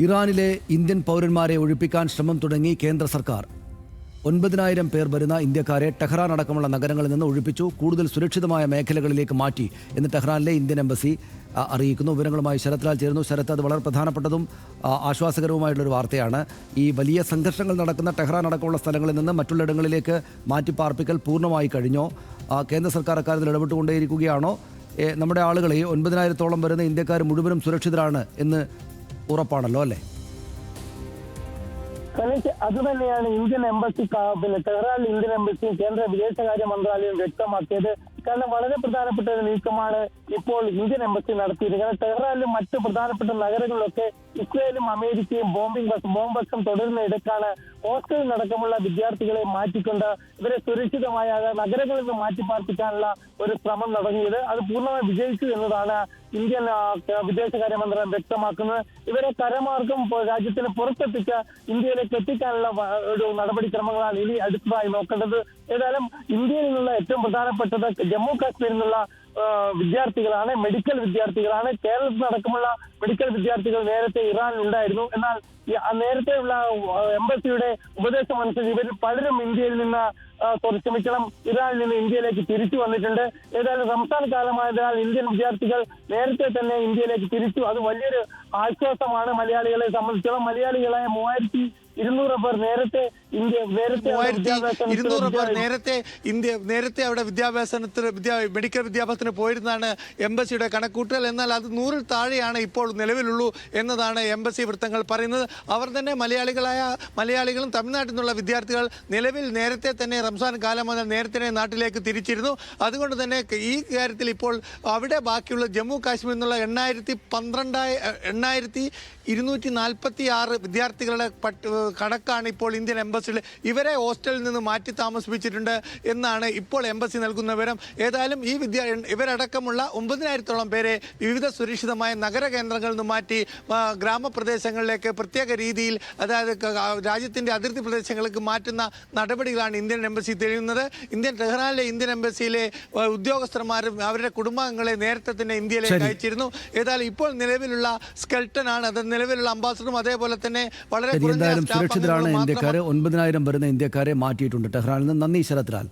ഇറാനിലെ ഇന്ത്യൻ പൗരന്മാരെ ഒഴിപ്പിക്കാൻ ശ്രമം തുടങ്ങി കേന്ദ്ര സർക്കാർ. 9,000 പേർ വരുന്ന ഇന്ത്യക്കാരെ ടെഹ്റാൻ അടക്കമുള്ള നഗരങ്ങളിൽ നിന്ന് ഒഴിപ്പിച്ചു. കൂടുതൽ സുരക്ഷിതമായ മേഖലകളിലേക്ക് മാറ്റി എന്ന് ടെഹ്റാനിലെ ഇന്ത്യൻ എംബസി അറിയിക്കുന്നു. വിവരങ്ങളുമായി ശരത്ലാൽ ചേരുന്നു. ശരത്ത്, അത് വളരെ പ്രധാനപ്പെട്ടതും ആശ്വാസകരവുമായിട്ടുള്ളൊരു വാർത്തയാണ്. ഈ വലിയ സംഘർഷങ്ങൾ നടക്കുന്ന ടെഹ്റാൻ അടക്കമുള്ള സ്ഥലങ്ങളിൽ നിന്ന് മറ്റുള്ളിടങ്ങളിലേക്ക് മാറ്റിപ്പാർപ്പിക്കൽ പൂർണ്ണമായി കഴിഞ്ഞോ? കേന്ദ്ര സർക്കാർ അക്കാര്യത്തിൽ ഇടപെട്ടുകൊണ്ടേയിരിക്കുകയാണോ? നമ്മുടെ ആളുകളെ 9,000-ഓളം വരുന്ന ഇന്ത്യക്കാർ മുഴുവനും സുരക്ഷിതരാണ് എന്ന് ഉറപ്പാണല്ലോ, അല്ലേ? അതുതന്നെയാണ് ഇന്ത്യൻ എംബസി, ടെഹ്റാനിൽ ഇന്ത്യൻ എംബസിയും കേന്ദ്ര വിദേശകാര്യ മന്ത്രാലയവും വ്യക്തമാക്കിയത്. കാരണം വളരെ പ്രധാനപ്പെട്ട ഒരു നീക്കമാണ് ഇപ്പോൾ ഇന്ത്യൻ എംബസി നടത്തിയിരിക്കുന്നത്. ടെഹ്റാനിലും മറ്റ് പ്രധാനപ്പെട്ട നഗരങ്ങളിലൊക്കെ ഇസ്രയേലും അമേരിക്കയും ബോംബ് വർഷം തുടരുന്ന ഇടയ്ക്കാണ് ഹോസ്റ്റലിൽ അടക്കമുള്ള വിദ്യാർത്ഥികളെ മാറ്റിക്കൊണ്ട് ഇവരെ സുരക്ഷിതമായ നഗരങ്ങളിൽ നിന്ന് മാറ്റിപ്പാർപ്പിക്കാനുള്ള ഒരു ശ്രമം തുടങ്ങിയത്. അത് പൂർണ്ണമായി വിജയിച്ചു എന്നതാണ് ഇന്ത്യൻ വിദേശകാര്യ മന്ത്രാലയം വ്യക്തമാക്കുന്നത്. ഇവരെ കരമാർഗം രാജ്യത്തിന് പുറത്തെത്തിച്ച് ഇന്ത്യയിലേക്ക് എത്തിക്കാനുള്ള ഒരു നടപടിക്രമങ്ങളാണ് ഇനി അടുത്തതായി നോക്കേണ്ടത്. ഏതായാലും ഇന്ത്യയിൽ നിന്നുള്ള ഏറ്റവും പ്രധാനപ്പെട്ടത് ജമ്മു കാശ്മീരിൽ നിന്നുള്ള വിദ്യാർത്ഥികളാണ്, മെഡിക്കൽ വിദ്യാർത്ഥികളാണ്. കേരളത്തിൽ അടക്കമുള്ള മെഡിക്കൽ വിദ്യാർത്ഥികൾ നേരത്തെ ഇറാനിൽ ഉണ്ടായിരുന്നു. എന്നാൽ നേരത്തെയുള്ള എംബസിയുടെ ഉപദേശം അനുസരിച്ച് ഇവരിൽ പലരും ഇന്ത്യയിൽ നിന്ന് ക്ഷമിക്കണം ഇറാനിൽ നിന്ന് ഇന്ത്യയിലേക്ക് തിരിച്ചു വന്നിട്ടുണ്ട്. ഏതായാലും റംസാൻ കാലമായതിനാൽ ഇന്ത്യൻ വിദ്യാർത്ഥികൾ നേരത്തെ തന്നെ ഇന്ത്യയിലേക്ക് തിരിച്ചു. അത് വലിയൊരു ആശ്വാസമാണ് മലയാളികളെ സംബന്ധിച്ചിടത്തോളം. മലയാളികളായ 3,200 പേർ നേരത്തെ അവിടെ മെഡിക്കൽ വിദ്യാഭ്യാസത്തിന് പോയിരുന്നാണ് എംബസിയുടെ കണക്കൂട്ടൽ. എന്നാൽ അത് 100-ൽ താഴെയാണ് ഇപ്പോൾ നിലവിലുള്ളൂ എന്നതാണ് എംബസി വൃത്തങ്ങൾ പറയുന്നത്. അവർ തന്നെ മലയാളികളും തമിഴ്നാട്ടിൽ നിന്നുള്ള വിദ്യാർത്ഥികൾ നിലവിൽ നേരത്തെ തന്നെ റംസാൻ കാലം മുതൽ നേരത്തെ നാട്ടിലേക്ക് തിരിച്ചിരുന്നു. അതുകൊണ്ട് തന്നെ ഈ കാര്യത്തിൽ ഇപ്പോൾ അവിടെ ബാക്കിയുള്ള ജമ്മു കാശ്മീരിൽ നിന്നുള്ള 8,246 വിദ്യാർത്ഥികളുടെ കണക്കാണ് ഇപ്പോൾ ഇന്ത്യൻ എംബസിയിൽ. ഇവരെ ഹോസ്റ്റലിൽ നിന്ന് മാറ്റി താമസിപ്പിച്ചിട്ടുണ്ട് എന്നാണ് ഇപ്പോൾ എംബസി നൽകുന്ന വിവരം. ഏതായാലും ഇവരടക്കമുള്ള 9,000-ഓളം പേരെ വിവിധ സുരക്ഷിതമായ നഗര കേന്ദ്രങ്ങളിൽ നിന്ന് മാറ്റി ഗ്രാമപ്രദേശങ്ങളിലേക്ക് പ്രത്യേക രീതിയിൽ, അതായത് രാജ്യത്തിൻ്റെ അതിർത്തി പ്രദേശങ്ങളിലേക്ക് മാറ്റുന്ന നടപടികളാണ് ഇന്ത്യൻ എംബസി തെളിയുന്നത്. ടെഹ്റാനിലെ ഇന്ത്യൻ എംബസിയിലെ ഉദ്യോഗസ്ഥന്മാരും അവരുടെ കുടുംബാംഗങ്ങളെ നേരത്തെ തന്നെ ഇന്ത്യയിലേക്ക് അയച്ചിരുന്നു. ഏതായാലും ഇപ്പോൾ നിലവിലുള്ള സ്കെൽട്ടൺ ആണ്, അത് നിലവിലുള്ള അംബാസഡറും അതേപോലെ തന്നെ വളരെ സുരക്ഷിതരാണ് ഇന്ത്യക്കാരെ. 9,000 വരുന്ന ഇന്ത്യക്കാരെ മാറ്റിയിട്ടുണ്ട് ടെഹ്റാനിൽ നിന്ന്. നന്ദി ശരത്ലാൽ.